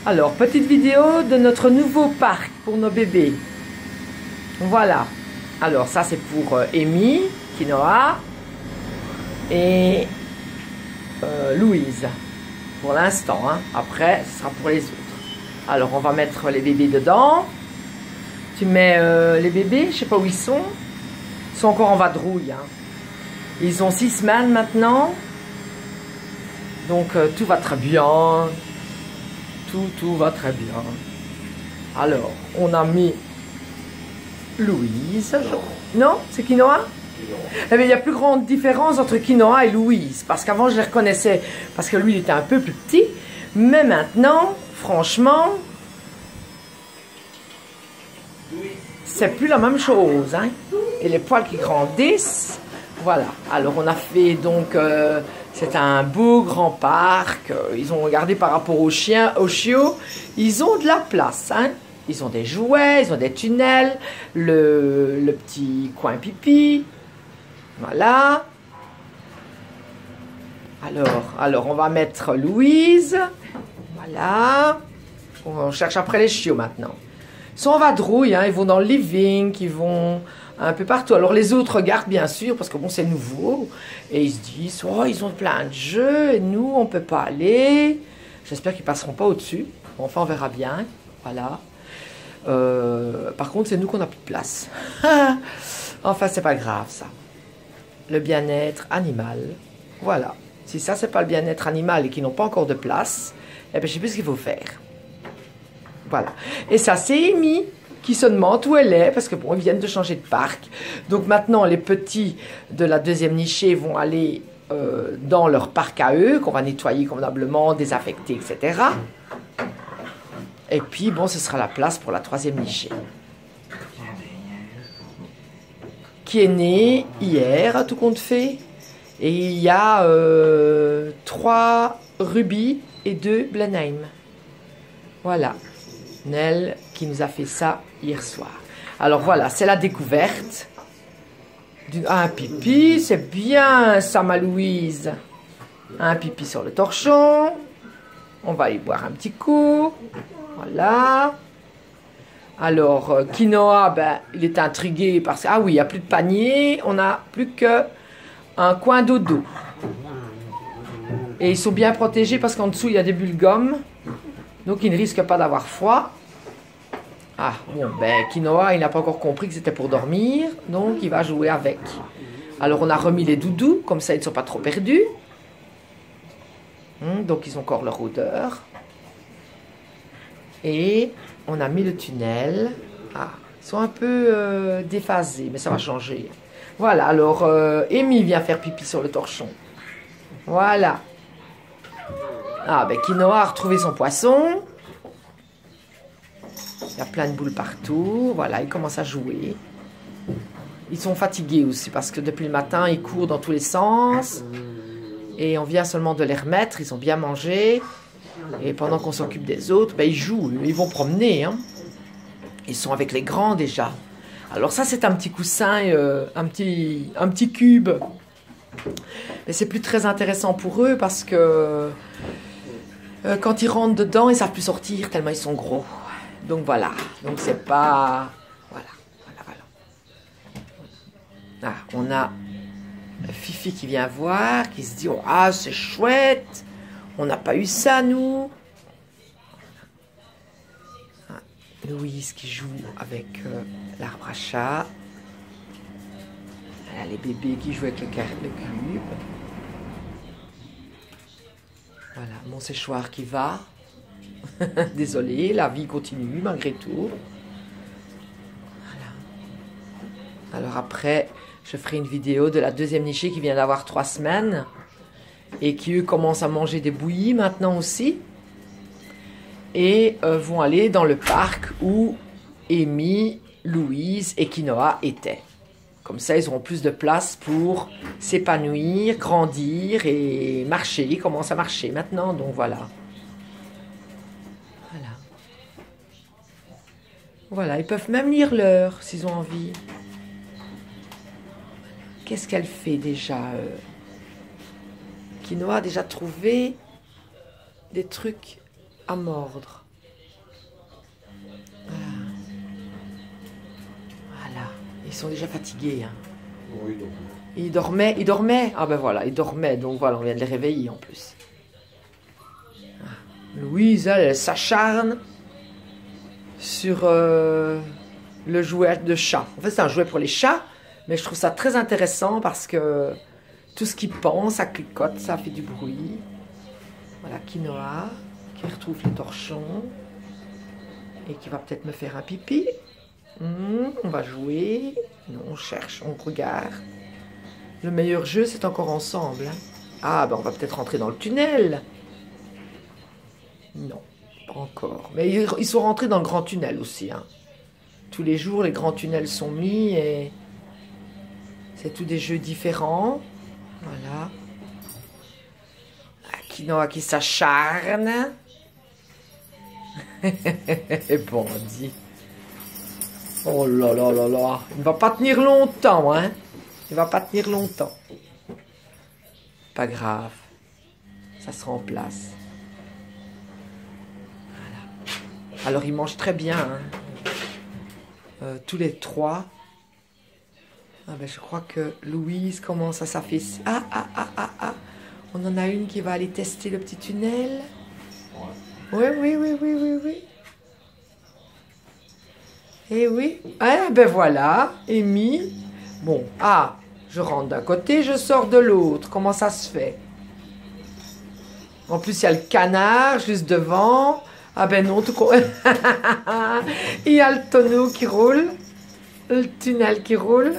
Alors, petite vidéo de notre nouveau parc pour nos bébés. Voilà. Alors, ça c'est pour Amy, Quinoa et Louise. Pour l'instant, hein. Après, ce sera pour les autres. Alors, on va mettre les bébés dedans. Tu mets les bébés, je sais pas où ils sont. Ils sont encore en vadrouille. Hein. Ils ont 6 semaines maintenant. Donc, tout va très bien. Tout va très bien. Alors, on a mis Louise. Non, c'est Quinoa? Eh bien, il y a plus grande différence entre Quinoa et Louise. Parce qu'avant, je les reconnaissais. Parce que lui, il était un peu plus petit. Mais maintenant, franchement, c'est plus la même chose. Hein? Et les poils qui grandissent. Voilà. Alors, on a fait donc... c'est un beau grand parc. Ils ont regardé par rapport aux chiens, aux chiots. Ils ont de la place. Hein? Ils ont des jouets, ils ont des tunnels. Le petit coin pipi. Voilà. Alors, on va mettre Louise. Voilà. On cherche après les chiots maintenant. Ils sont en vadrouille, hein, ils vont dans le living, ils vont un peu partout. Alors les autres regardent bien sûr, parce que bon, c'est nouveau. Et ils se disent, oh, ils ont plein de jeux, et nous, on ne peut pas aller. J'espère qu'ils ne passeront pas au-dessus. Bon, enfin, on verra bien. Voilà. Par contre, c'est nous qu'on n'a plus de place. Enfin, c'est pas grave, ça. Le bien-être animal. Voilà. Si ça, c'est pas le bien-être animal et qu'ils n'ont pas encore de place, eh bien, je sais plus ce qu'il faut faire. Voilà. Et ça, c'est Amy qui se demande où elle est, parce que bon, ils viennent de changer de parc. Donc maintenant, les petits de la deuxième nichée vont aller dans leur parc à eux, qu'on va nettoyer convenablement, désaffecter, etc. Et puis, bon, ce sera la place pour la troisième nichée. Qui est née hier, tout compte fait. Et il y a 3 Ruby et 2 Blenheim. Voilà. Nell qui nous a fait ça hier soir. Alors voilà, c'est la découverte. Un pipi, c'est bien ça, ma Louise. Un pipi sur le torchon. On va y boire un petit coup. Voilà. Alors, Quinoa, ben, il est intrigué parce que... Ah oui, il n'y a plus de panier. On n'a plus qu'un coin dodo. Et ils sont bien protégés parce qu'en dessous, il y a des bulles gomme. Donc, ils ne risquent pas d'avoir froid. Ah, bon, ben, Quinoa, il n'a pas encore compris que c'était pour dormir. Donc, il va jouer avec. Alors, on a remis les doudous. Comme ça, ils ne sont pas trop perdus. Donc, ils ont encore leur odeur. Et on a mis le tunnel. Ah, ils sont un peu déphasés, mais ça va changer. Voilà, alors, Amy vient faire pipi sur le torchon. Voilà. Ah, ben, Quinoa a retrouvé son poisson. Il y a plein de boules partout. Voilà, ils commencent à jouer. Ils sont fatigués aussi parce que depuis le matin, ils courent dans tous les sens. Et on vient seulement de les remettre. Ils ont bien mangé. Et pendant qu'on s'occupe des autres, ben, ils jouent. Ils vont promener. Hein. Ils sont avec les grands déjà. Alors ça, c'est un petit coussin, un petit cube. Mais c'est plus très intéressant pour eux parce que quand ils rentrent dedans, ils ne savent plus sortir tellement ils sont gros. Donc voilà, donc c'est pas... Voilà. Ah, on a Fifi qui vient voir, qui se dit, oh, ah c'est chouette, on n'a pas eu ça nous. Ah, Louise qui joue avec l'arbre à chat. Elle a les bébés qui jouent avec le cube. Voilà, mon séchoir qui va. Désolée, la vie continue malgré tout. Voilà. Alors après, je ferai une vidéo de la deuxième nichée qui vient d'avoir 3 semaines et qui, eux, commencent à manger des bouillies maintenant aussi. Et vont aller dans le parc où Amy, Louise et Quinoa étaient. Comme ça, ils auront plus de place pour s'épanouir, grandir et marcher. Ils commencent à marcher maintenant, donc voilà. Voilà, ils peuvent même lire l'heure s'ils ont envie. Qu'est-ce qu'elle fait déjà Quinoa a déjà trouvé des trucs à mordre. Ils sont déjà fatigués. Hein. Oui, donc. Ils dormaient. Ah ben voilà, ils dormaient. Donc voilà, on vient de les réveiller en plus. Louise, elle s'acharne sur le jouet de chat. En fait, c'est un jouet pour les chats, mais je trouve ça très intéressant parce que tout ce qui pend, ça clicote, ça fait du bruit. Voilà, Quinoa qui retrouve les torchons et qui va peut-être me faire un pipi. On va jouer. Non, on cherche, on regarde. Le meilleur jeu, c'est encore ensemble. Hein. Ah, ben on va peut-être rentrer dans le tunnel. Non, pas encore. Mais ils sont rentrés dans le grand tunnel aussi. Hein. Tous les jours, les grands tunnels sont mis et c'est tous des jeux différents. Voilà. Quinoa qui s'acharne. Bandit. Oh là là là là. Il ne va pas tenir longtemps, hein. Il ne va pas tenir longtemps. Pas grave. Ça se remplace. Voilà. Alors, ils mangent très bien, hein. Tous les trois. Ah ben, je crois que Louise commence à s'affaisser. Ah. On en a une qui va aller tester le petit tunnel. Oui. Eh oui. Ah ben voilà, Amy. Bon, je rentre d'un côté, je sors de l'autre. Comment ça se fait? En plus, il y a le canard juste devant. Ah ben non, tout con. Il y a le tonneau qui roule. Le tunnel qui roule.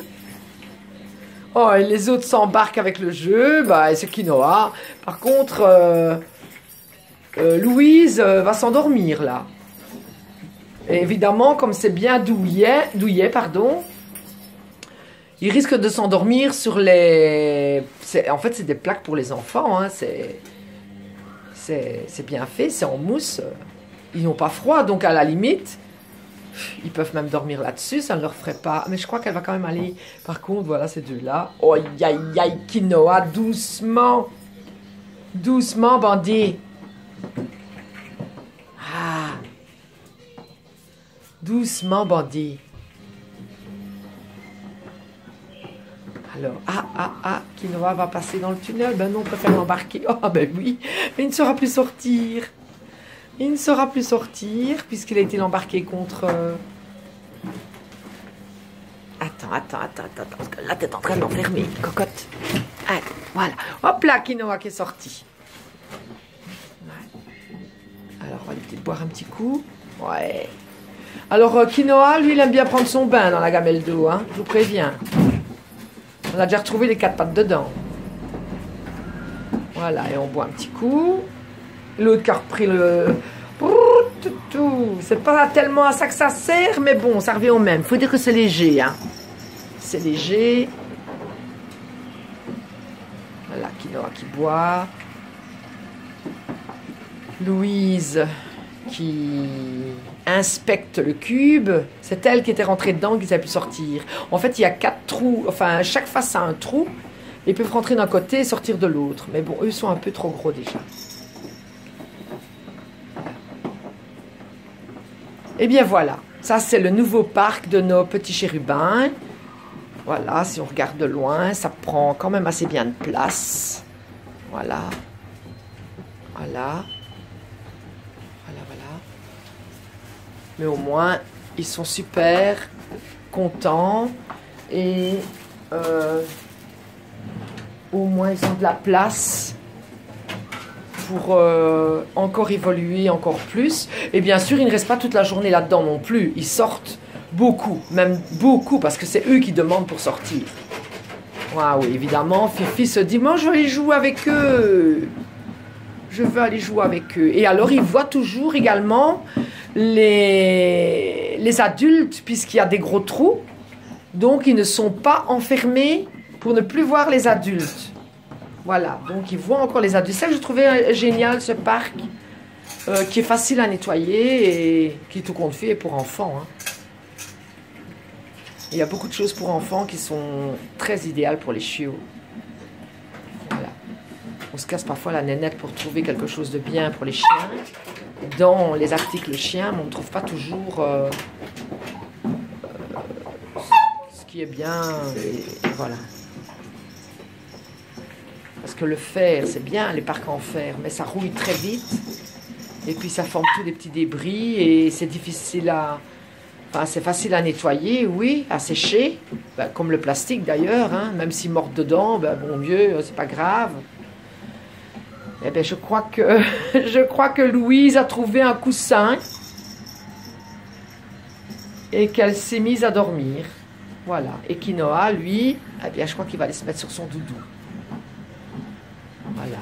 Oh, et les autres s'embarquent avec le jeu. Bah, c'est Quinoa. Par contre, Louise va s'endormir, là. Et évidemment, comme c'est bien douillet, pardon, il risque de s'endormir sur les... En fait, c'est des plaques pour les enfants. Hein. C'est bien fait, c'est en mousse. Ils n'ont pas froid, donc à la limite, ils peuvent même dormir là-dessus, ça ne leur ferait pas... Mais je crois qu'elle va quand même aller... Par contre, voilà ces deux-là. Oh, aïe, Quinoa, doucement. Doucement, bandit. Doucement, bandit. Alors, Quinoa va passer dans le tunnel. Ben non, on préfère l'embarquer. Oh, ben oui, mais il ne saura plus sortir. Il ne saura plus sortir, puisqu'il a été l'embarqué contre... Attends, parce que là, t'es en train de l'enfermer, cocotte. Allez, voilà. Hop là, Quinoa qui est sorti. Ouais. Alors, on va aller peut-être boire un petit coup. Ouais. Alors, Quinoa, lui, il aime bien prendre son bain dans la gamelle d'eau, hein. Je vous préviens. On a déjà retrouvé les 4 pattes dedans. Voilà, et on boit un petit coup. L'autre qui a repris le... C'est pas tellement à ça que ça sert, mais bon, ça revient au même. Faut dire que c'est léger, hein. C'est léger. Voilà, Quinoa qui boit. Louise qui inspecte le cube. C'est elle qui était rentrée dedans, qui a pu sortir. En fait, il y a 4 trous. Enfin, chaque face a un trou. Ils peuvent rentrer d'un côté et sortir de l'autre. Mais bon, eux sont un peu trop gros déjà. Et bien voilà. Ça, c'est le nouveau parc de nos petits chérubins. Voilà, si on regarde de loin, ça prend quand même assez bien de place. Voilà. Voilà. Mais au moins, ils sont super contents. Et au moins, ils ont de la place pour encore évoluer encore plus. Et bien sûr, ils ne restent pas toute la journée là-dedans non plus. Ils sortent beaucoup, même beaucoup, parce que c'est eux qui demandent pour sortir. Ah oui, évidemment, Fifi se dit, moi, je vais aller jouer avec eux. Je veux aller jouer avec eux. Et alors, ils voient toujours également les adultes, puisqu'il y a des gros trous. Donc, ils ne sont pas enfermés pour ne plus voir les adultes. Voilà, donc ils voient encore les adultes. C'est ça que je trouvais génial, ce parc, qui est facile à nettoyer et qui est tout compte fait pour enfants. Hein. Il y a beaucoup de choses pour enfants qui sont très idéales pour les chiots. Voilà. On se casse parfois la nénette pour trouver quelque chose de bien pour les chiens. Dans les articles chiens, mais on ne trouve pas toujours qui est bien, et voilà. Parce que le fer, c'est bien, les parcs en fer, mais ça rouille très vite. Et puis ça forme tous des petits débris et c'est difficile à... Enfin, c'est facile à nettoyer, oui, à sécher, ben, comme le plastique d'ailleurs, hein, même s'il mord dedans, ben, bon Dieu, c'est pas grave. Eh bien, je crois que Louise a trouvé un coussin et qu'elle s'est mise à dormir. Voilà. Et Quinoa, lui, eh bien, je crois qu'il va aller se mettre sur son doudou. Voilà.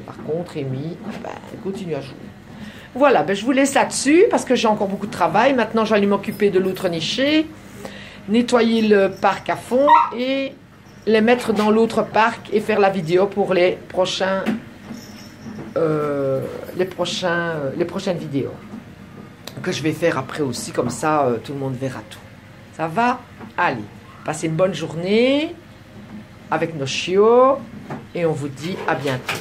Par contre, Amy, ben, elle continue à jouer. Voilà, ben, je vous laisse là-dessus parce que j'ai encore beaucoup de travail. Maintenant, je vais aller m'occuper de l'autre nichée, nettoyer le parc à fond et les mettre dans l'autre parc et faire la vidéo pour les prochaines vidéos que je vais faire après aussi, comme ça tout le monde verra tout. Ça va? Allez, passez une bonne journée avec nos chiots et on vous dit à bientôt.